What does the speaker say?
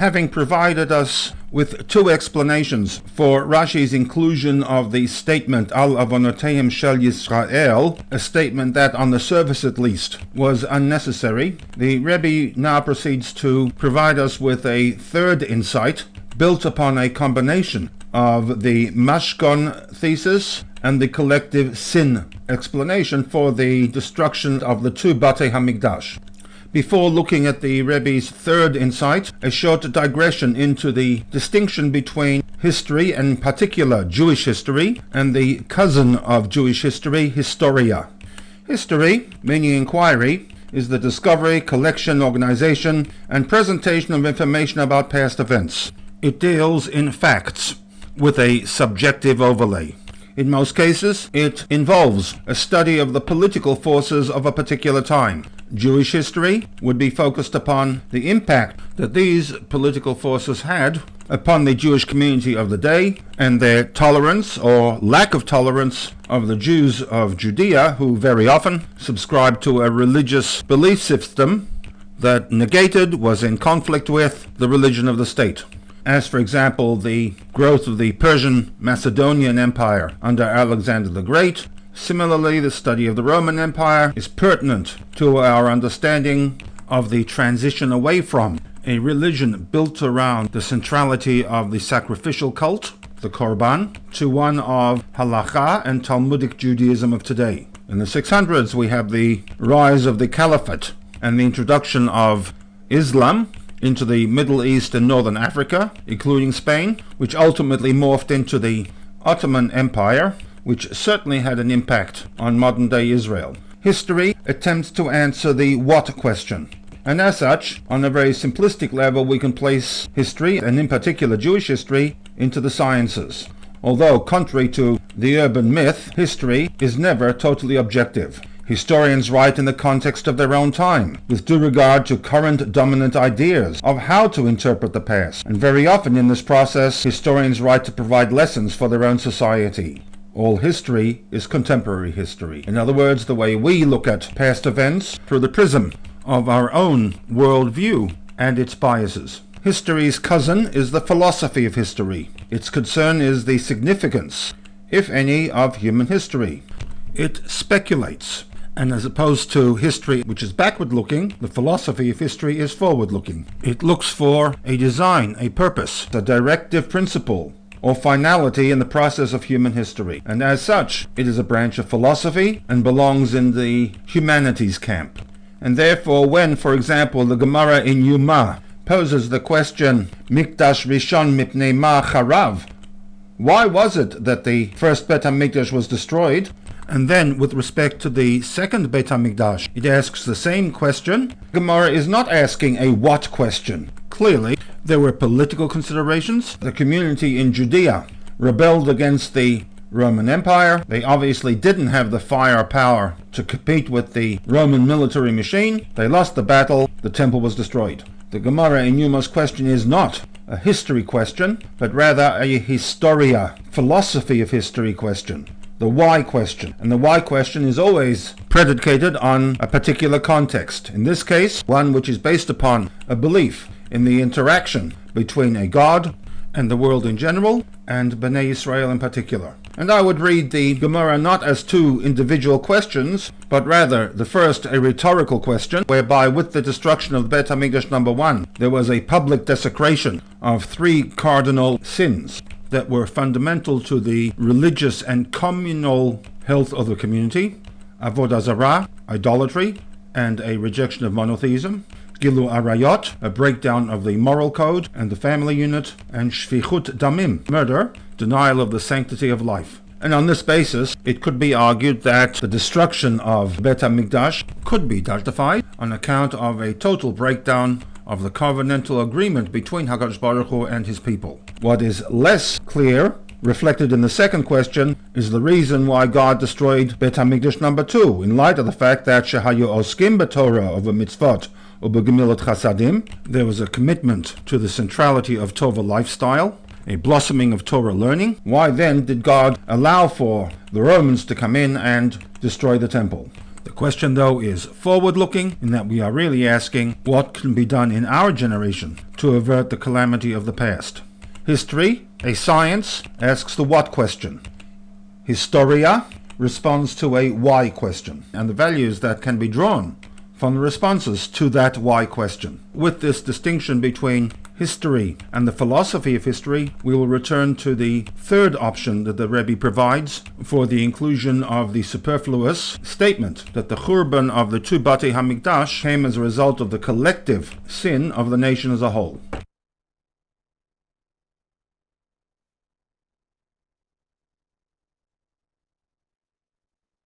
having provided us with two explanations for Rashi's inclusion of the statement Al Avonoteim Shel Yisrael, a statement that, on the surface at least, was unnecessary, the Rebbe now proceeds to provide us with a third insight built upon a combination of the Mashkon thesis and the collective sin explanation for the destruction of the two Batei HaMikdash. Before looking at the Rebbe's third insight, a short digression into the distinction between history, and in particular Jewish history, and the cousin of Jewish history, Historia. History, meaning inquiry, is the discovery, collection, organization, and presentation of information about past events. It deals in facts with a subjective overlay. In most cases, it involves a study of the political forces of a particular time. Jewish history would be focused upon the impact that these political forces had upon the Jewish community of the day, and their tolerance or lack of tolerance of the Jews of Judea, who very often subscribed to a religious belief system that negated, was in conflict with, the religion of the state. As, for example, the growth of the Persian Macedonian Empire under Alexander the Great. Similarly, the study of the Roman Empire is pertinent to our understanding of the transition away from a religion built around the centrality of the sacrificial cult, the Korban, to one of Halacha and Talmudic Judaism of today. In the 600s, we have the rise of the Caliphate and the introduction of Islam into the Middle East and Northern Africa, including Spain, which ultimately morphed into the Ottoman Empire, which certainly had an impact on modern-day Israel. History attempts to answer the what question, and as such, on a very simplistic level, we can place history, and in particular Jewish history, into the sciences. Although, contrary to the urban myth, history is never totally objective. Historians write in the context of their own time, with due regard to current dominant ideas of how to interpret the past, and very often in this process, historians write to provide lessons for their own society. All history is contemporary history. In other words, the way we look at past events through the prism of our own worldview and its biases. History's cousin is the philosophy of history. Its concern is the significance, if any, of human history. It speculates. And as opposed to history, which is backward-looking, the philosophy of history is forward-looking. It looks for a design, a purpose, a directive principle, or finality in the process of human history. And as such, it is a branch of philosophy and belongs in the humanities camp. And therefore, when, for example, the Gemara in Yuma poses the question, Mikdash Rishon Mipnei Ma Charav, why was it that the first Bet HaMikdash was destroyed? And then, with respect to the second Beit HaMikdash, it asks the same question. Gemara is not asking a what question. Clearly, there were political considerations. The community in Judea rebelled against the Roman Empire. They obviously didn't have the firepower to compete with the Roman military machine. They lost the battle. The temple was destroyed. The Gemara in Yuma's question is not a history question, but rather a historia, philosophy of history question. The why question. And the why question is always predicated on a particular context. In this case, one which is based upon a belief in the interaction between a God and the world in general, and Bnei Israel in particular. And I would read the Gemara not as two individual questions, but rather the first a rhetorical question, whereby with the destruction of Bet HaMikdash number 1, there was a public desecration of 3 cardinal sins that were fundamental to the religious and communal health of the community: Avodah Zarah, idolatry, and a rejection of monotheism; Gilu Arayot, a breakdown of the moral code and the family unit; and Shfichut Damim, murder, denial of the sanctity of life. And on this basis, it could be argued that the destruction of Bet HaMikdash could be justified on account of a total breakdown of the covenantal agreement between HaKadosh Baruch Hu and his people. What is less clear, reflected in the second question, is the reason why God destroyed Bet HaMikdash number 2, in light of the fact that Shehayu Oskim B'Torah of a mitzvot or B'Gemilut Chasadim, there was a commitment to the centrality of Torah lifestyle, a blossoming of Torah learning. Why then did God allow for the Romans to come in and destroy the temple? The question, though, is forward-looking, in that we are really asking what can be done in our generation to avert the calamity of the past. History, a science, asks the what question. Historia responds to a why question, and the values that can be drawn from the responses to that why question. With this distinction between history and the philosophy of history, we will return to the third option that the Rebbe provides for the inclusion of the superfluous statement that the Churban of the two Batei HaMikdash came as a result of the collective sin of the nation as a whole.